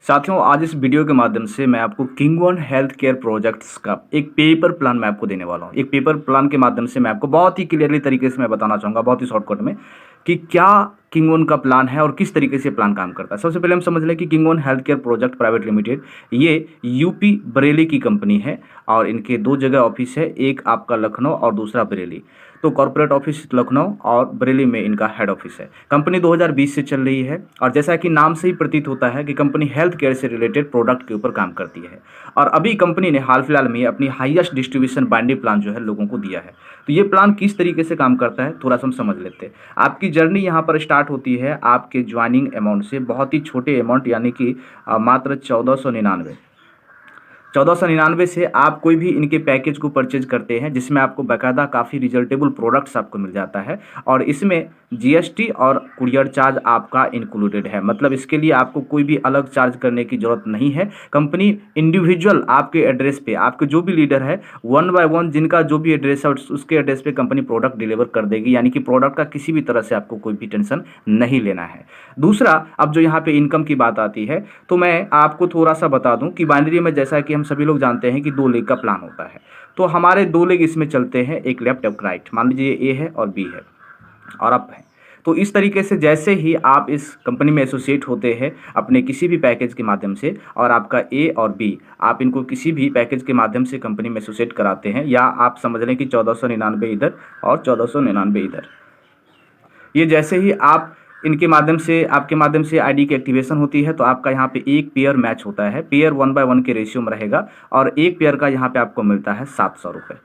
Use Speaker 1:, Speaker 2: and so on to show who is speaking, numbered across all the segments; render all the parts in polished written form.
Speaker 1: साथियों, आज इस वीडियो के माध्यम से मैं आपको king one health care projects का एक पेपर प्लान मैं आपको देने वाला हूँ। एक पेपर प्लान के माध्यम से मैं आपको बहुत ही क्लियरली तरीके से मैं बताना चाहूँगा, बहुत ही शॉर्टकट में, कि क्या किंग वन का प्लान है और किस तरीके से प्लान काम करता है। सबसे पहले हम समझ लें कि king one health care project private limited ये यूपी बरेली की कंपनी है और इनके दो जगह ऑफिस है, एक आपका लखनऊ और दूसरा बरेली। तो कॉर्पोरेट ऑफिस लखनऊ और बरेली में इनका हेड ऑफिस है। कंपनी 2020 से चल रही है और जैसा कि नाम से ही प्रतीत होता है कि कंपनी हेल्थ केयर से रिलेटेड प्रोडक्ट के ऊपर काम करती है। और अभी कंपनी ने हाल फिलहाल में अपनी हाईएस्ट डिस्ट्रीब्यूशन बाइंडिंग प्लान जो है लोगों को दिया है। तो ये प्लान किस तरीके से काम करता है थोड़ा सा हम समझ लेते हैं। आपकी जर्नी यहाँ पर स्टार्ट होती है आपके ज्वाइनिंग अमाउंट से, बहुत ही छोटे अमाउंट यानी कि मात्र 1499 से आप कोई भी इनके पैकेज को परचेज करते हैं, जिसमें आपको बाकायदा काफ़ी रिजल्टेबल प्रोडक्ट्स आपको मिल जाता है। और इसमें जीएसटी और कुरियर चार्ज आपका इंक्लूडेड है, मतलब इसके लिए आपको कोई भी अलग चार्ज करने की ज़रूरत नहीं है। कंपनी इंडिविजुअल आपके एड्रेस पे, आपके जो भी लीडर है, वन बाय वन जिनका जो भी एड्रेस है उसके एड्रेस पे कंपनी प्रोडक्ट डिलीवर कर देगी, यानी कि प्रोडक्ट का किसी भी तरह से आपको कोई भी टेंशन नहीं लेना है। दूसरा, अब जो यहाँ पे इनकम की बात आती है, तो मैं आपको थोड़ा सा बता दूं कि बाइनरी में जैसा कि हम सभी लोग जानते हैं कि दो लेग का प्लान होता है। तो हमारे दो लेग इसमें चलते हैं, एक लेफ्ट एक राइट। मान लीजिए ए है और बी है और अप है। तो इस तरीके से जैसे ही आप इस कंपनी में एसोसिएट होते हैं अपने किसी भी पैकेज के माध्यम से, और आपका ए और बी आप इनको किसी भी पैकेज के माध्यम से कंपनी में एसोसिएट कराते हैं, या आप समझ लें कि 1499 इधर और 1499 इधर, ये जैसे ही आप इनके माध्यम से, आपके माध्यम से आईडी की एक्टिवेशन होती है, तो आपका यहाँ पे एक पेयर मैच होता है। पेयर 1/1 के रेशियो में रहेगा और एक पेयर का यहाँ पे आपको मिलता है 700 रुपये।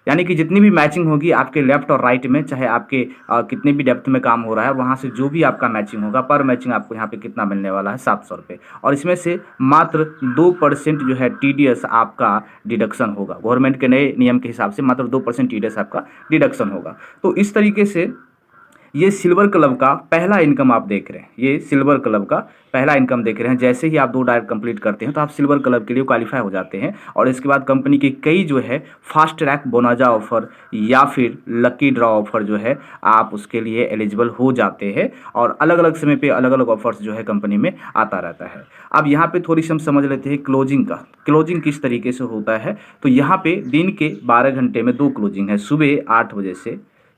Speaker 1: यानी कि जितनी भी मैचिंग होगी आपके लेफ्ट और राइट में, चाहे आपके कितने भी डेप्थ में काम हो रहा है, वहाँ से जो भी आपका मैचिंग होगा, पर मैचिंग आपको यहाँ पे कितना मिलने वाला है, 700 रुपये। और इसमें से मात्र 2% जो है TDS आपका डिडक्शन होगा। गवर्नमेंट के नए नियम के हिसाब से मात्र 2% TDS आपका डिडक्शन होगा। तो इस तरीके से ये सिल्वर क्लब का पहला इनकम आप देख रहे हैं, ये सिल्वर क्लब का पहला इनकम देख रहे हैं। जैसे ही आप 2 डायरेक्ट कंप्लीट करते हैं तो आप सिल्वर क्लब के लिए क्वालिफाई हो जाते हैं। और इसके बाद कंपनी के कई जो है फास्ट ट्रैक बोनाजा ऑफर या फिर लकी ड्रॉ ऑफर जो है आप उसके लिए एलिजिबल हो जाते हैं। और अलग अलग समय पे अलग अलग ऑफर्स जो है कंपनी में आता रहता है। अब यहाँ पे थोड़ी सी हम समझ लेते हैं क्लोजिंग का। क्लोजिंग किस तरीके से होता है, तो यहाँ पे दिन के 12 घंटे में 2 क्लोजिंग है।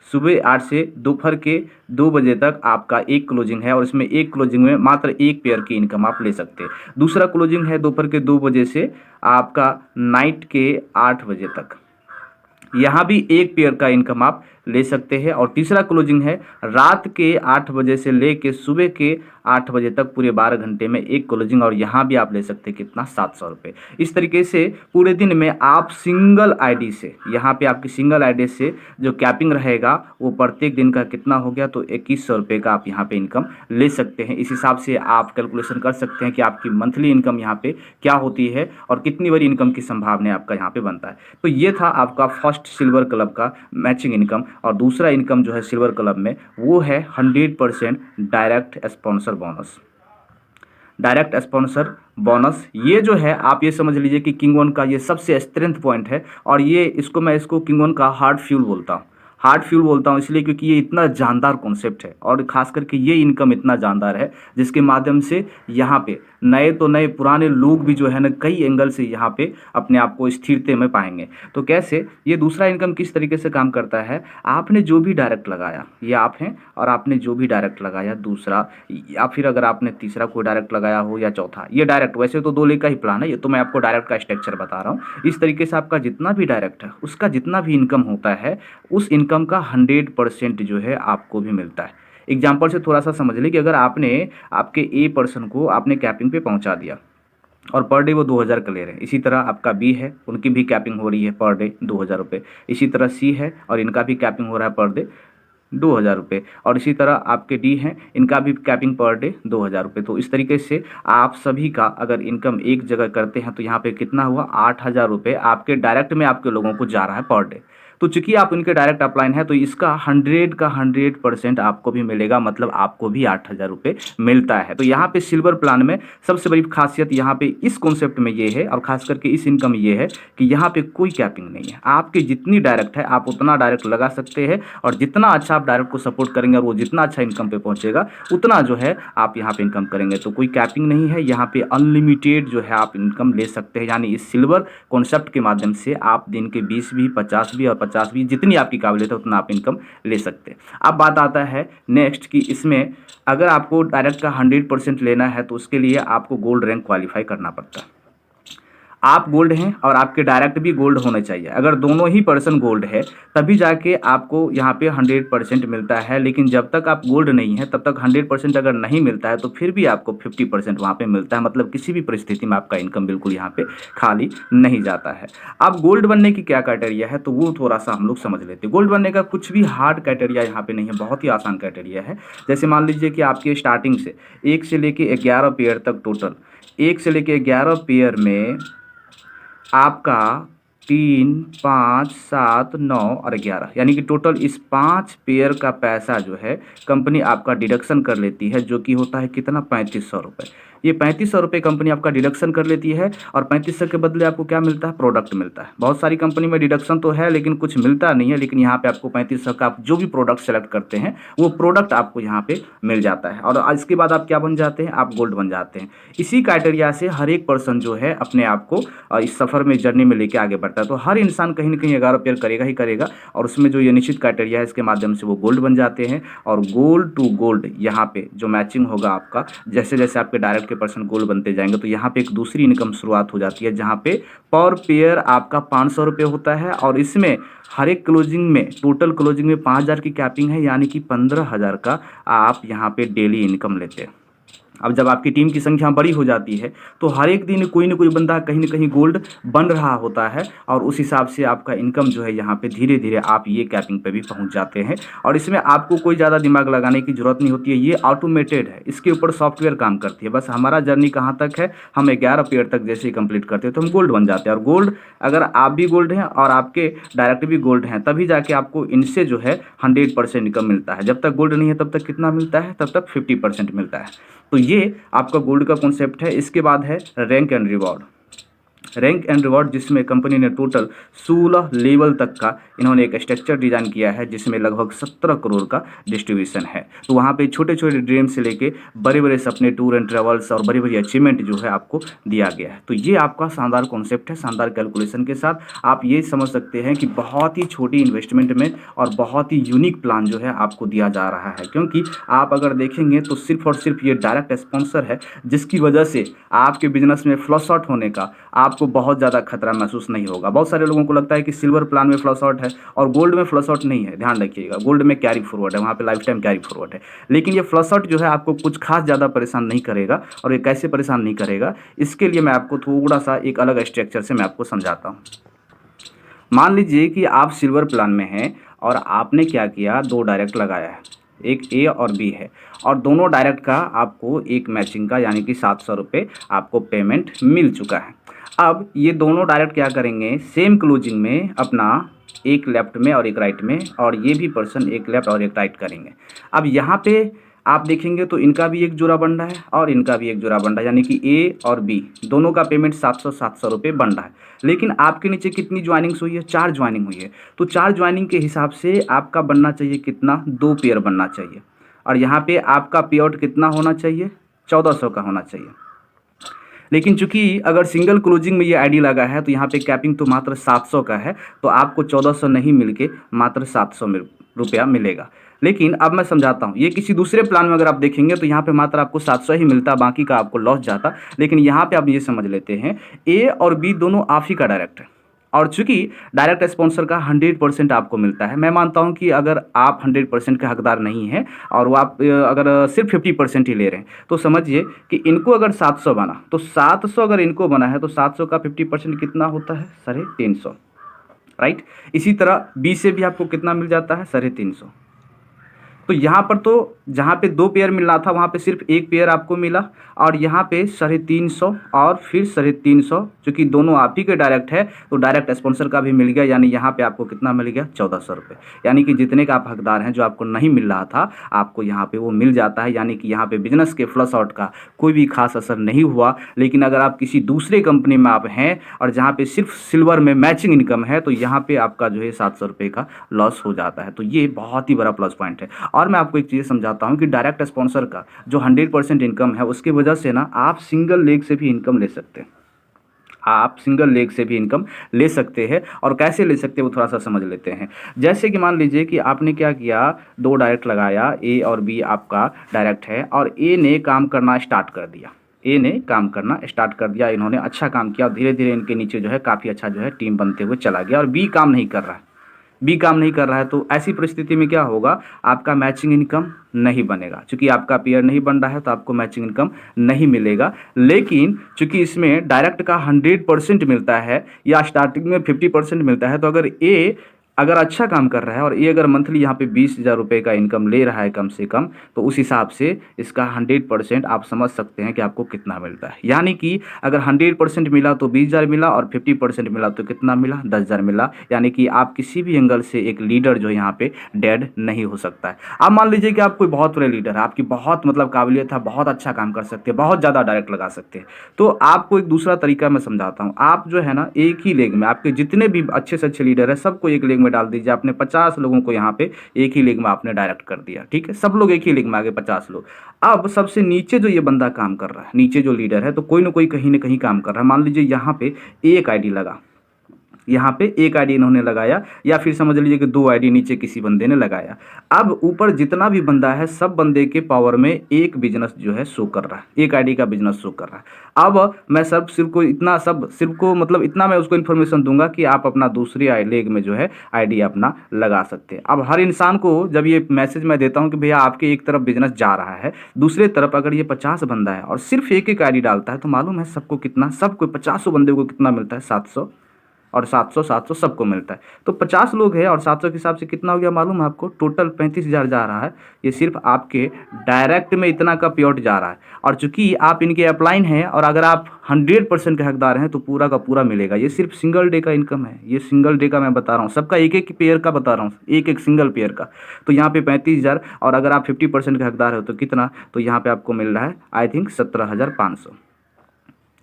Speaker 1: सुबह 8 से दोपहर के 2 बजे तक आपका एक क्लोजिंग है, और इसमें एक क्लोजिंग में मात्र एक पेयर की इनकम आप ले सकते हैं। दूसरा क्लोजिंग है दोपहर के 2 बजे से आपका नाइट के 8 बजे तक, यहाँ भी एक पेयर का इनकम आप ले सकते हैं। और तीसरा क्लोजिंग है रात के 8 बजे से लेके सुबह के 8 बजे तक, पूरे 12 घंटे में एक क्लोजिंग, और यहाँ भी आप ले सकते हैं कितना, 700 रुपये। इस तरीके से पूरे दिन में आप सिंगल आईडी से, यहाँ पे आपकी सिंगल आईडी से जो कैपिंग रहेगा वो प्रत्येक दिन का कितना हो गया, तो 2100 रुपये का आप यहाँ पे इनकम ले सकते हैं। इस हिसाब से आप कैलकुलेशन कर सकते हैं कि आपकी मंथली इनकम यहाँ पे क्या होती है और कितनी बड़ी इनकम की संभावना आपका यहाँ पे बनता है। तो ये था आपका फर्स्ट सिल्वर क्लब का मैचिंग इनकम। और दूसरा इनकम जो है सिल्वर क्लब में वो है 100% direct sponsor bonus. Direct sponsor bonus ये जो है, आप ये समझ लीजिए कि किंग वन का ये सबसे स्ट्रेंथ पॉइंट है। और ये मैं इसको किंग वन का हार्ट फ्यूल बोलता हूँ। हार्ट फ्यूल बोलता हूँ इसलिए क्योंकि ये इतना जानदार कॉन्सेप्ट है, और खास करके ये इनकम इतना जानदार है जिसके माध्यम से यहाँ पे नए तो नए, पुराने लोग भी जो है ना कई एंगल से यहाँ पे अपने आप को स्थिरते में पाएंगे। तो कैसे, ये दूसरा इनकम किस तरीके से काम करता है, आपने जो भी डायरेक्ट लगाया, ये आप हैं, और आपने जो भी डायरेक्ट लगाया दूसरा, या फिर अगर आपने तीसरा कोई डायरेक्ट लगाया हो या चौथा, ये डायरेक्ट, वैसे तो 2 लेग का ही प्लान है, ये तो मैं आपको डायरेक्ट का स्ट्रक्चर बता रहा हूँ। इस तरीके से आपका जितना भी डायरेक्ट है उसका जितना भी इनकम होता है, उस इनकम का 100% जो है आपको भी मिलता है। एग्जाम्पल से थोड़ा सा समझ लें कि अगर आपने आपके ए पर्सन को आपने कैपिंग पे पहुंचा दिया और पर डे वो 2000 का ले रहे हैं, इसी तरह आपका बी है, उनकी भी कैपिंग हो रही है पर डे 2000 रुपये, इसी तरह सी है और इनका भी कैपिंग हो रहा है पर डे 2000 रुपये, और इसी तरह आपके डी हैं, इनका भी कैपिंग पर डे 2000 रुपये। तो इस तरीके से आप सभी का अगर इनकम एक जगह करते हैं तो यहाँ पे कितना हुआ, 8000 रुपये आपके डायरेक्ट में आपके लोगों को जा रहा है पर डे। तो चूंकि आप इनके डायरेक्ट अपलाइन है तो इसका 100 का 100% आपको भी मिलेगा, मतलब आपको भी 8,000 रुपये मिलता है। तो यहाँ पे सिल्वर प्लान में सबसे बड़ी खासियत यहाँ पे इस कॉन्सेप्ट में ये है, और खास करके इस इनकम ये है कि यहाँ पे कोई कैपिंग नहीं है। आपकी जितनी डायरेक्ट है आप उतना डायरेक्ट लगा सकते हैं, और जितना अच्छा आप डायरेक्ट को सपोर्ट करेंगे और वो जितना अच्छा इनकम पे पहुंचेगा उतना जो है आप यहाँ पे इनकम करेंगे। तो कोई कैपिंग नहीं है यहाँ पे, अनलिमिटेड जो है आप इनकम ले सकते हैं। यानी इस सिल्वर कॉन्सेप्ट के माध्यम से आप दिन के 20 भी, 50 भी और 50 भी, जितनी आपकी काबिलियत है उतना आप इनकम ले सकते हैं। अब बात आता है नेक्स्ट कि इसमें अगर आपको डायरेक्ट का 100% लेना है तो उसके लिए आपको गोल्ड रैंक क्वालिफाई करना पड़ता है। आप गोल्ड हैं और आपके डायरेक्ट भी गोल्ड होने चाहिए। अगर दोनों ही पर्सन गोल्ड है तभी जाके आपको यहाँ पे 100% मिलता है। लेकिन जब तक आप गोल्ड नहीं है तब तक 100% अगर नहीं मिलता है तो फिर भी आपको 50% वहाँ पे मिलता है। मतलब किसी भी परिस्थिति में आपका इनकम बिल्कुल यहाँ पे खाली नहीं जाता है। अब गोल्ड बनने की क्या क्राइटेरिया है तो वो थोड़ा सा हम लोग समझ लेते हैं। गोल्ड बनने का कुछ भी हार्ड क्राइटेरिया यहाँ पे नहीं है, बहुत ही आसान क्राइटेरिया है। जैसे मान लीजिए कि आपके स्टार्टिंग से 1 से लेके 11 पेयर तक, टोटल 1 से लेके 11 पेयर में आपका 3, 5, 7, 9 और 11, यानी कि टोटल इस 5 पेयर का पैसा जो है कंपनी आपका डिडक्शन कर लेती है, जो कि होता है कितना, 3500 रुपये। ये 3500 रुपये कंपनी आपका डिडक्शन कर लेती है, और 3500 के बदले आपको क्या मिलता है, प्रोडक्ट मिलता है। बहुत सारी कंपनी में डिडक्शन तो है लेकिन कुछ मिलता नहीं है, लेकिन यहाँ पे आपको 3500 का आप जो भी प्रोडक्ट सेलेक्ट करते हैं वो प्रोडक्ट आपको यहाँ पे मिल जाता है, और इसके बाद आप क्या बन जाते हैं, आप गोल्ड बन जाते हैं। इसी क्राइटेरिया से हर एक पर्सन जो है अपने आप को इस सफ़र में, जर्नी में लेके आगे बढ़ता है। तो हर इंसान कहीं ना कहीं 11 पेयर करेगा ही करेगा, और उसमें जो ये निश्चित क्राइटेरिया है इसके माध्यम से वो गोल्ड बन जाते हैं। और गोल्ड टू गोल्ड यहाँ पे जो मैचिंग होगा आपका, जैसे जैसे आपके डायरेक्ट के पर्सन गोल्ड बनते जाएंगे तो यहाँ पे एक दूसरी इनकम शुरुआत हो जाती है, जहाँ पे पर पेयर आपका 500 रुपये होता है, और इसमें हर एक क्लोजिंग में, टोटल क्लोजिंग में 5000 की कैपिंग है, यानी कि 15,000 का आप यहाँ पे डेली इनकम लेते हैं। अब जब आपकी टीम की संख्या बड़ी हो जाती है तो हर एक दिन कोई ना कोई बंदा कहीं ना कहीं गोल्ड बन रहा होता है, और उस हिसाब से आपका इनकम जो है यहाँ पे धीरे धीरे आप ये कैपिंग पे भी पहुँच जाते हैं। और इसमें आपको कोई ज़्यादा दिमाग लगाने की ज़रूरत नहीं होती है, ये ऑटोमेटेड है, इसके ऊपर सॉफ्टवेयर काम करती है। बस हमारा जर्नी कहाँ तक है, हम 11 पेयर तक जैसे ही कंप्लीट करते हैं तो हम गोल्ड बन जाते हैं। और गोल्ड, अगर आप भी गोल्ड हैं और आपके डायरेक्ट भी गोल्ड हैं, तभी जाके आपको इनसे जो है 100% इनकम मिलता है। जब तक गोल्ड नहीं है तब तक कितना मिलता है, तब तक 50% मिलता है। तो ये आपका गोल्ड का कॉन्सेप्ट है। इसके बाद है rank and reward. Rank and reward, जिसमें कंपनी ने टोटल 16 लेवल तक का इन्होंने एक स्ट्रक्चर डिजाइन किया है, जिसमें लगभग 17 करोड़ का डिस्ट्रीब्यूशन है। तो वहाँ पे छोटे छोटे ड्रीम से लेके बड़े बड़े सपने, टूर एंड ट्रेवल्स और बड़ी बड़ी अचीवमेंट जो है आपको दिया गया है। तो ये आपका शानदार कॉन्सेप्ट है। शानदार कैलकुलेशन के साथ आप ये समझ सकते हैं कि बहुत ही छोटी इन्वेस्टमेंट में और बहुत ही यूनिक प्लान जो है आपको दिया जा रहा है। क्योंकि आप अगर देखेंगे तो सिर्फ और सिर्फ ये डायरेक्ट स्पॉन्सर है, जिसकी वजह से आपके बिजनेस में फ्लश आउट होने का आपको बहुत ज़्यादा खतरा महसूस नहीं होगा। बहुत सारे लोगों को लगता है कि सिल्वर प्लान में फ्लश आउट है और गोल्ड में फ्लश आउट नहीं है। ध्यान रखिएगा, गोल्ड में कैरी फॉरवर्ड है, वहाँ पे लाइफ टाइम कैरी फॉरवर्ड है। लेकिन ये फ्लश आउट जो है आपको कुछ खास ज़्यादा परेशान नहीं करेगा। और ये कैसे परेशान नहीं करेगा, इसके लिए मैं आपको थोड़ा सा एक अलग स्ट्रक्चर से मैं आपको समझाता हूँ। मान लीजिए कि आप सिल्वर प्लान में हैं और आपने क्या किया, 2 डायरेक्ट लगाया है, एक ए और बी है, और दोनों डायरेक्ट का आपको एक मैचिंग का यानी कि 700 रुपये आपको पेमेंट मिल चुका है। अब ये दोनों डायरेक्ट क्या करेंगे, सेम क्लोजिंग में अपना एक लेफ्ट में और एक राइट में, और ये भी पर्सन एक लेफ्ट और एक राइट करेंगे। अब यहाँ पे आप देखेंगे तो इनका भी एक जोड़ा बन रहा है और इनका भी एक जोड़ा बन रहा है, यानी कि ए और बी दोनों का पेमेंट 700 रुपये बन रहा है। लेकिन आपके नीचे कितनी ज्वाइनिंग्स हुई है, 4 ज्वाइनिंग हुई है। तो 4 ज्वाइनिंग के हिसाब से आपका बनना चाहिए कितना, 2 पेयर बनना चाहिए। और यहाँ पे आपका पे आउट कितना होना चाहिए, 1400 का होना चाहिए। लेकिन चूंकि अगर सिंगल क्लोजिंग में ये आईडी लगा है तो यहाँ पे कैपिंग तो मात्र 700 का है, तो आपको 1400 नहीं मिलके मात्र 700 रुपया मिलेगा। लेकिन अब मैं समझाता हूँ, ये किसी दूसरे प्लान में अगर आप देखेंगे तो यहाँ पे मात्र आपको 700 ही मिलता, बाकी का आपको लॉस जाता। लेकिन यहाँ पे आप ये समझ लेते हैं, ए और बी दोनों आप ही का डायरेक्ट है, और चूंकि डायरेक्ट स्पॉन्सर का 100% आपको मिलता है। मैं मानता हूं कि अगर आप 100% के हकदार नहीं हैं और वो आप अगर सिर्फ 50% ही ले रहे हैं, तो समझिए कि इनको अगर 700 बना तो 700 अगर इनको बना है तो 700 का 50% कितना होता है, 350, राइट। इसी तरह बी से भी आपको कितना मिल जाता है, 350। तो यहाँ पर तो जहाँ पे 2 पेयर मिल रहा था वहाँ पे सिर्फ 1 पेयर आपको मिला, और यहाँ पे 350 और फिर 350, चूँकि दोनों आप ही के डायरेक्ट है तो डायरेक्ट स्पॉन्सर का भी मिल गया, यानी यहाँ पे आपको कितना मिल गया 1400 रुपये। यानी कि जितने का आप हकदार हैं, जो आपको नहीं मिल रहा था आपको यहाँ पे वो मिल जाता है। यानी कि यहाँ पे बिजनेस के फ्लश आउट का कोई भी खास असर नहीं हुआ। लेकिन अगर आप किसी दूसरे कंपनी में आप हैं और जहाँ पे सिर्फ सिल्वर में मैचिंग इनकम है, तो यहाँ पे आपका जो है 700 रुपये का लॉस हो जाता है। तो ये बहुत ही बड़ा प्लस पॉइंट है। और मैं आपको एक चीज़ समझाता हूँ कि डायरेक्ट स्पॉन्सर का जो 100% इनकम है, उसकी वजह से ना आप सिंगल लेग से भी इनकम ले सकते हैं। आप सिंगल लेग से भी इनकम ले सकते हैं। और कैसे ले सकते हैं वो थोड़ा सा समझ लेते हैं। जैसे कि मान लीजिए कि आपने क्या किया, 2 डायरेक्ट लगाया, ए और बी आपका डायरेक्ट है, और ए ने काम करना स्टार्ट कर दिया। ए ने काम करना स्टार्ट कर दिया, इन्होंने अच्छा काम किया, और धीरे धीरे इनके नीचे जो है काफ़ी अच्छा जो है टीम बनते हुए चला गया। और बी काम नहीं कर रहा है, बी काम नहीं कर रहा है, तो ऐसी परिस्थिति में क्या होगा, आपका मैचिंग इनकम नहीं बनेगा। चूंकि आपका पेयर नहीं बन रहा है तो आपको मैचिंग इनकम नहीं मिलेगा। लेकिन चूंकि इसमें डायरेक्ट का 100% मिलता है या स्टार्टिंग में 50% मिलता है, तो अगर अच्छा काम कर रहा है और ये अगर मंथली यहाँ पे 20,000 रुपये का इनकम ले रहा है कम से कम, तो उस हिसाब से इसका 100% आप समझ सकते हैं कि आपको कितना मिलता है। यानी कि अगर 100% मिला तो 20,000 मिला, और 50% मिला तो कितना मिला, 10,000 मिला। यानी कि आप किसी भी एंगल से एक लीडर जो यहाँ पे डेड नहीं हो सकता है। आप मान लीजिए कि आप कोई बहुत बड़े लीडर है, आपकी बहुत मतलब काबिलियत है, बहुत अच्छा काम कर सकते हैं, बहुत ज़्यादा डायरेक्ट लगा सकते हैं, तो आपको एक दूसरा तरीका मैं समझाता हूँ। आप जो है ना, एक ही लेग में आपके जितने भी अच्छे से अच्छे लीडर है सबको एक लेग में डाल दीजिए। आपने 50 लोगों को यहाँ पे एक ही लेग में आपने डायरेक्ट कर दिया, ठीक है, सब लोग एक ही लेग में आ गए, 50 लोग। अब सबसे नीचे जो ये बंदा काम कर रहा है, नीचे जो लीडर है, तो कोई ना कोई कहीं ना कहीं काम कर रहा है। मान लीजिए यहाँ पे एक आईडी लगा, यहाँ पे एक आईडी इन्होंने लगाया, या फिर समझ लीजिए कि 2 आईडी नीचे किसी बंदे ने लगाया। अब ऊपर जितना भी बंदा है, सब बंदे के पावर में एक बिजनेस जो है शो कर रहा है, एक आईडी का बिजनेस शो कर रहा है। अब मैं सिर्फ को मतलब इतना मैं उसको इन्फॉर्मेशन दूंगा कि आप अपना दूसरे लेग में जो है आईडी अपना लगा सकते हैं। अब हर इंसान को जब ये मैसेज मैं देता हूँ कि भैया आपके एक तरफ बिजनेस जा रहा है, दूसरे तरफ अगर ये 50 बंदा है और सिर्फ एक आईडी डालता है, तो मालूम है सबको कितना, सबको 50 बंदे को कितना मिलता है, 700, और 700 सबको मिलता है। तो 50 लोग हैं और 700 के हिसाब से कितना हो गया मालूम है आपको, टोटल 35,000 जा रहा है। ये सिर्फ आपके डायरेक्ट में इतना का पेआउट जा रहा है। और चूंकि आप इनके अपलाइन हैं, और अगर आप 100% के हकदार हैं, तो पूरा का पूरा मिलेगा। ये सिर्फ सिंगल डे का इनकम है, ये सिंगल डे का मैं बता रहा हूँ, सबका एक एक पेयर का बता रहा हूँ, एक एक सिंगल पेयर का। तो यहाँ पे 35,000, और अगर आप 50% के हकदार हो तो कितना, तो यहाँ पे आपको मिल रहा है आई थिंक 17,500।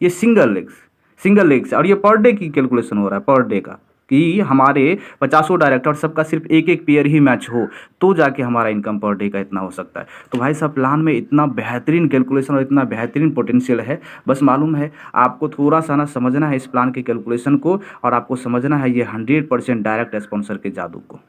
Speaker 1: ये सिंगल लेग से, और ये पर डे की कैलकुलेशन हो रहा है, पर डे का, कि हमारे 50 डायरेक्टर और सबका सिर्फ एक एक पेयर ही मैच हो तो जाके हमारा इनकम पर डे का इतना हो सकता है। तो भाई साहब, प्लान में इतना बेहतरीन कैलकुलेशन और इतना बेहतरीन पोटेंशियल है। बस मालूम है आपको थोड़ा सा ना समझना है इस प्लान के कैलकुलेशन को, और आपको समझना है ये 100% डायरेक्ट स्पॉन्सर के जादू को।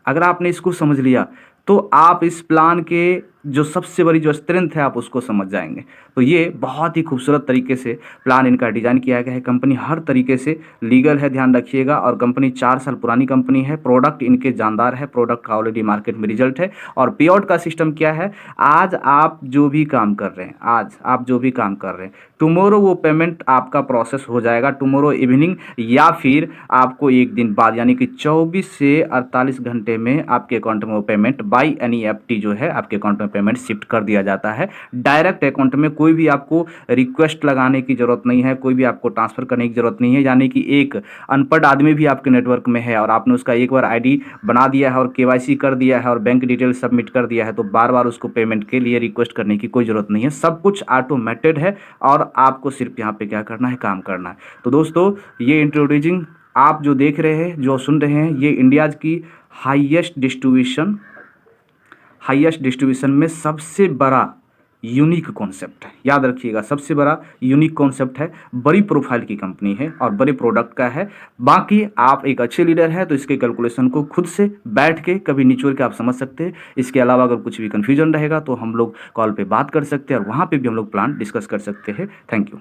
Speaker 1: अगर आपने इसको समझ लिया तो आप इस प्लान के जो सबसे बड़ी जो स्ट्रेंथ है आप उसको समझ जाएंगे। तो ये बहुत ही खूबसूरत तरीके से प्लान इनका डिज़ाइन किया गया है। कंपनी हर तरीके से लीगल है, ध्यान रखिएगा। और कंपनी 4 साल पुरानी कंपनी है, प्रोडक्ट इनके जानदार है, प्रोडक्ट का ऑलरेडी मार्केट में रिजल्ट है। और पे आउट का सिस्टम क्या है, आज आप जो भी काम कर रहे हैं, टुमारो वो पेमेंट आपका प्रोसेस हो जाएगा, टुमारो इवनिंग, या फिर आपको एक दिन बाद, यानी कि 24 से 48 घंटे में आपके अकाउंट में वो पेमेंट बाई एनईएफटी जो है आपके अकाउंट में पेमेंट शिफ्ट कर दिया जाता है डायरेक्ट अकाउंट में। कोई भी आपको रिक्वेस्ट लगाने की जरूरत नहीं है, कोई भी आपको ट्रांसफर करने की जरूरत नहीं है। यानी कि एक अनपढ़ आदमी भी आपके नेटवर्क में है और आपने उसका एक बार आईडी बना दिया है और केवाईसी कर दिया है और बैंक डिटेल सबमिट कर दिया है, तो बार बार उसको पेमेंट के लिए रिक्वेस्ट करने की कोई ज़रूरत नहीं है। सब कुछ ऑटोमेटेड है और आपको सिर्फ यहाँ पे क्या करना है, काम करना है। तो दोस्तों, ये इंट्रोड्यूसिंग आप जो देख रहे हैं, जो सुन रहे हैं, ये इंडिया की हाईएस्ट डिस्ट्रीब्यूशन में सबसे बड़ा यूनिक कॉन्सेप्ट है। याद रखिएगा, सबसे बड़ा यूनिक कॉन्सेप्ट है, बड़ी प्रोफाइल की कंपनी है और बड़े प्रोडक्ट का है। बाकी आप एक अच्छे लीडर हैं तो इसके कैलकुलेशन को खुद से बैठ के कभी निचोड़ के आप समझ सकते हैं। इसके अलावा अगर कुछ भी कन्फ्यूजन रहेगा तो हम लोग कॉल पे बात कर सकते हैं और वहाँ पे भी हम लोग प्लान डिस्कस कर सकते हैं। Thank you.